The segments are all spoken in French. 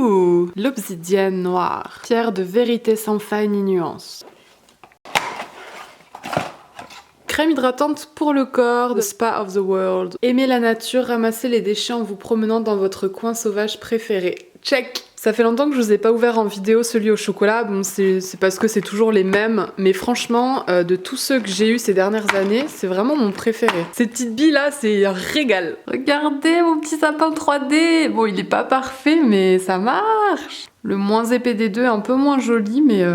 Ouh, l'obsidienne noire. Pierre de vérité sans faille ni nuance. Crème hydratante pour le corps, The Spa of the World. Aimez la nature, ramassez les déchets en vous promenant dans votre coin sauvage préféré. Check! Ça fait longtemps que je vous ai pas ouvert en vidéo celui au chocolat, bon c'est parce que c'est toujours les mêmes, mais franchement, de tous ceux que j'ai eu ces dernières années, c'est vraiment mon préféré. Ces petites billes là, c'est un régal. Regardez mon petit sapin 3D. Bon, il est pas parfait, mais ça marche. Le moins épais des deux, un peu moins joli, mais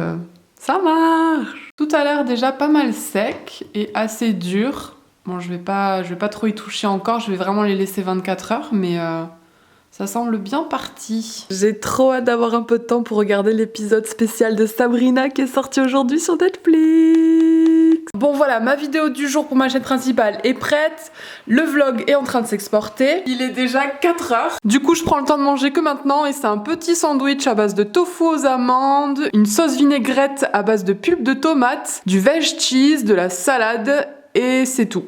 ça marche. Tout a l'air déjà pas mal sec et assez dur. Bon, je vais pas trop y toucher encore, je vais vraiment les laisser 24 heures, mais ça semble bien parti. J'ai trop hâte d'avoir un peu de temps pour regarder l'épisode spécial de Sabrina qui est sorti aujourd'hui sur Netflix. Bon voilà, ma vidéo du jour pour ma chaîne principale est prête. Le vlog est en train de s'exporter. Il est déjà 4 heures. Du coup, je prends le temps de manger que maintenant et c'est un petit sandwich à base de tofu aux amandes, une sauce vinaigrette à base de pulpe de tomate, du veg cheese, de la salade et c'est tout.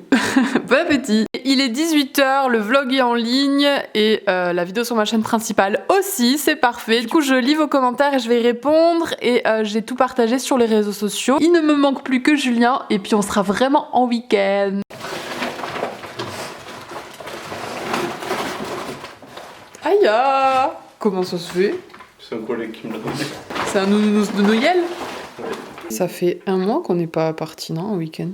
Bon appétit. Il est 18 h, le vlog est en ligne et la vidéo sur ma chaîne principale aussi, c'est parfait. Du coup, je lis vos commentaires et je vais y répondre et j'ai tout partagé sur les réseaux sociaux. Il ne me manque plus que Julien et puis on sera vraiment en week-end. Aïe ah! Comment ça se fait? C'est un collègue qui me l'a donné. C'est un nounours de Noël? Ouais. Ça fait un mois qu'on n'est pas parti, non, en week-end?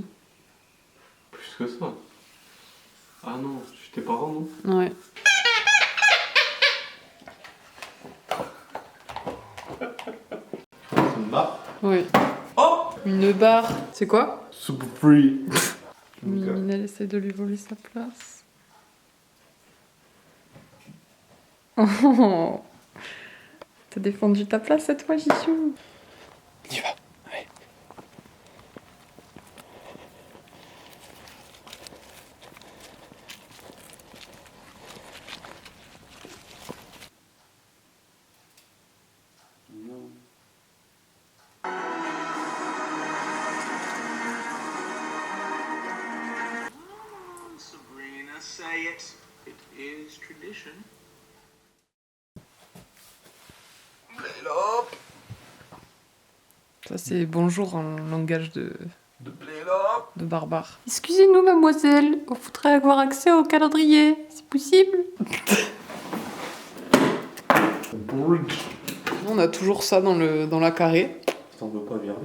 Plus que ça. Ah non, chez tes parents, non? Ouais. C'est une barre? Oui. Oh! Une barre. C'est quoi? Super free. Minel essaie de lui voler sa place. Oh. T'as défendu ta place cette fois, Jichou? On y va. Allez. Sabrina, say it. It is tradition. Pélope. Ça c'est bonjour en langage de Pélope. barbare. Excusez-nous mademoiselle, on voudrait avoir accès au calendrier, c'est possible? Bridge. On a toujours ça dans la carrée. T'en veux pas virer?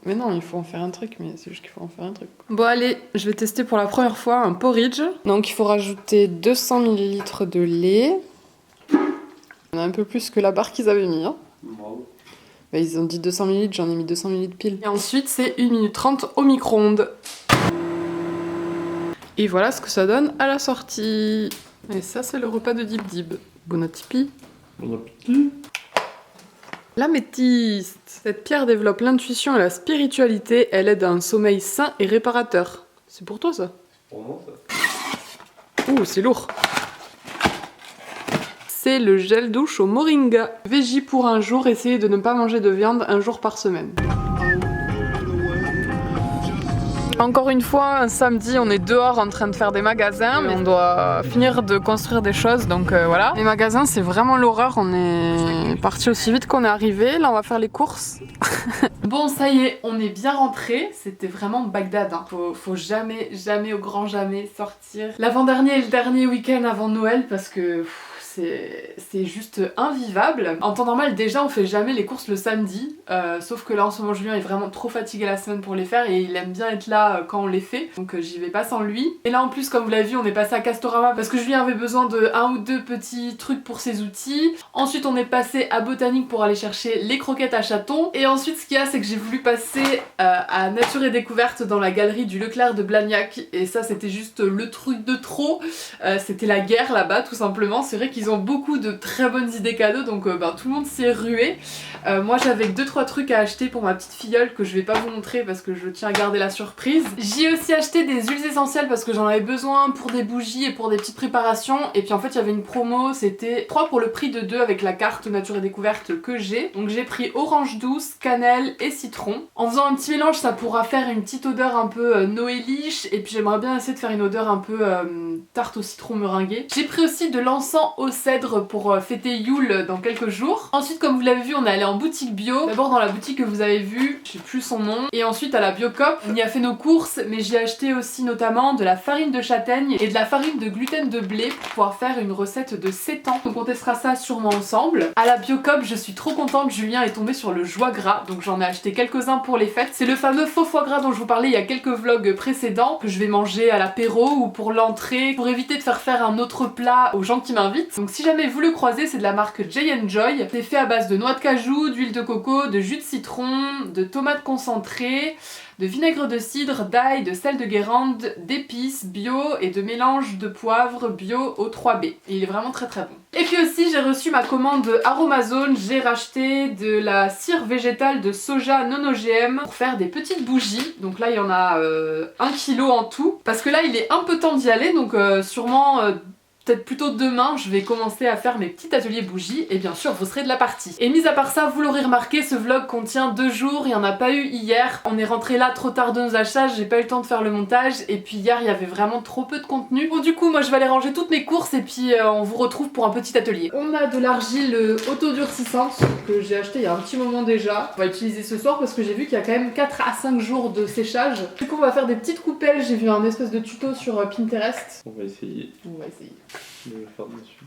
Mais non, il faut en faire un truc, mais c'est juste qu'il faut en faire un truc. Bon allez, je vais tester pour la première fois un porridge. Donc il faut rajouter 200 ml de lait. On a un peu plus que la barre qu'ils avaient mis. Hein. Bravo. Bah, ils ont dit 200 ml, j'en ai mis 200 ml pile. Et ensuite c'est 1 minute 30 au micro-ondes. Et voilà ce que ça donne à la sortie. Et ça c'est le repas de Dib Dib. Bon appétit. Bon appétit. L'améthyste. Cette pierre développe l'intuition et la spiritualité. Elle aide à un sommeil sain et réparateur. C'est pour toi ça? Pour moi ça. Ouh, c'est lourd. C'est le gel douche au moringa. Véggie pour un jour, essayez de ne pas manger de viande un jour par semaine. Encore une fois, un samedi, on est dehors en train de faire des magasins, mais on doit finir de construire des choses, donc voilà. Les magasins, c'est vraiment l'horreur, on est parti aussi vite qu'on est arrivé. Là, on va faire les courses. Bon, ça y est, on est bien rentré. C'était vraiment Bagdad, hein. Faut jamais, jamais, au grand jamais sortir l'avant-dernier et le dernier week-end avant Noël, parce que... c'est juste invivable. En temps normal, déjà, on fait jamais les courses le samedi. Sauf que là, en ce moment, Julien est vraiment trop fatigué la semaine pour les faire et il aime bien être là quand on les fait. Donc j'y vais pas sans lui. Et là, en plus, comme vous l'avez vu, on est passé à Castorama parce que Julien avait besoin de 1 ou 2 petits trucs pour ses outils. Ensuite, on est passé à Botanique pour aller chercher les croquettes à chatons. Et ensuite, ce qu'il y a, c'est que j'ai voulu passer à Nature et Découverte dans la galerie du Leclerc de Blagnac. Et ça, c'était juste le truc de trop. C'était la guerre là-bas, tout simplement. C'est vrai qu'ils ont beaucoup de très bonnes idées cadeaux, donc tout le monde s'y est rué. Moi j'avais 2-3 trucs à acheter pour ma petite filleule que je vais pas vous montrer parce que je tiens à garder la surprise. J'ai aussi acheté des huiles essentielles parce que j'en avais besoin pour des bougies et pour des petites préparations, et puis en fait il y avait une promo, c'était 3 pour le prix de 2 avec la carte Nature et Découverte que j'ai. Donc j'ai pris orange douce, cannelle et citron. En faisant un petit mélange, ça pourra faire une petite odeur un peu noéliche, et puis j'aimerais bien essayer de faire une odeur un peu tarte au citron meringuée. J'ai pris aussi de l'encens au au cèdre pour fêter Yule dans quelques jours. Ensuite, comme vous l'avez vu, on est allé en boutique bio. D'abord dans la boutique que vous avez vue, je sais plus son nom. Et ensuite à la Biocop, on y a fait nos courses, mais j'y ai acheté aussi notamment de la farine de châtaigne et de la farine de gluten de blé pour pouvoir faire une recette de sétan. Donc on testera ça sûrement ensemble. À la Biocop, je suis trop contente, Julien est tombé sur le joie gras, donc j'en ai acheté quelques-uns pour les fêtes. C'est le fameux faux foie gras dont je vous parlais il y a quelques vlogs précédents, que je vais manger à l'apéro ou pour l'entrée, pour éviter de faire un autre plat aux gens qui m'invitent. Donc si jamais vous le croisez, c'est de la marque J&Joy. C'est fait à base de noix de cajou, d'huile de coco, de jus de citron, de tomates concentrées, de vinaigre de cidre, d'ail, de sel de Guérande, d'épices bio et de mélange de poivre bio au 3B. Et il est vraiment très très bon. Et puis aussi j'ai reçu ma commande Aromazone, j'ai racheté de la cire végétale de soja non OGM pour faire des petites bougies. Donc là il y en a 1 kg en tout. Parce que là il est un peu temps d'y aller, donc sûrement... peut-être plutôt demain, je vais commencer à faire mes petits ateliers bougies et bien sûr vous serez de la partie. Et mis à part ça, vous l'aurez remarqué, ce vlog contient 2 jours, il n'y en a pas eu hier. On est rentré là trop tard de nos achats, j'ai pas eu le temps de faire le montage et puis hier il y avait vraiment trop peu de contenu. Bon du coup moi je vais aller ranger toutes mes courses et puis on vous retrouve pour un petit atelier. On a de l'argile autodurcissante que j'ai acheté il y a un petit moment déjà. On va utiliser ce soir parce que j'ai vu qu'il y a quand même 4 à 5 jours de séchage. Du coup on va faire des petites coupelles, j'ai vu un espèce de tuto sur Pinterest. On va essayer. On va essayer. Je vais faire dessus.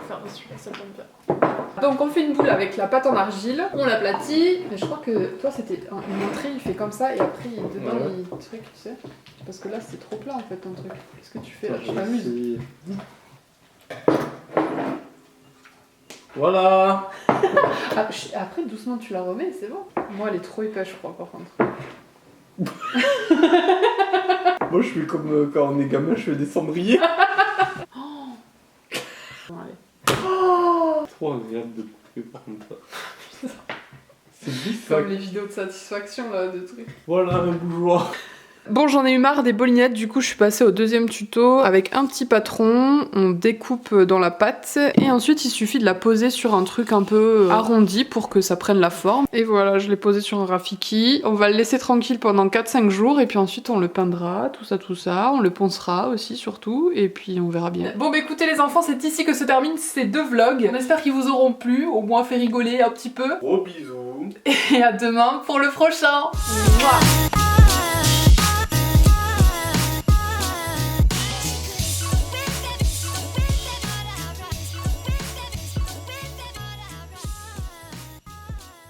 Faire dessus, ça tombe bien. Donc on fait une boule avec la pâte en argile, on l'aplatit, mais je crois que toi c'était une entrée, il fait comme ça et après dedans Ouais. il truc, tu sais. Parce que là c'est trop plat en fait ton truc. Qu'est-ce que tu fais là? Attends, Je je vais m'amuse. essayer. Voilà. Ah, après doucement tu la remets, c'est bon. Moi elle est trop épaisse je crois par contre. Moi je suis comme quand on est gamin, je fais des cendriers. Bon allez. Trop agréable de couper par contre ça. C'est vif. Comme les vidéos de satisfaction là, de trucs. Voilà un bougeoir. Bon, j'en ai eu marre des bolinettes, du coup je suis passée au deuxième tuto avec un petit patron, on découpe dans la pâte et ensuite il suffit de la poser sur un truc un peu arrondi pour que ça prenne la forme. Et voilà, je l'ai posé sur un rafiki, on va le laisser tranquille pendant 4-5 jours et puis ensuite on le peindra, tout ça, on le poncera aussi surtout et puis on verra bien. Bon bah écoutez les enfants, c'est ici que se terminent ces 2 vlogs. On espère qu'ils vous auront plu, au moins fait rigoler un petit peu. Gros bisous. Et à demain pour le prochain. Mouah.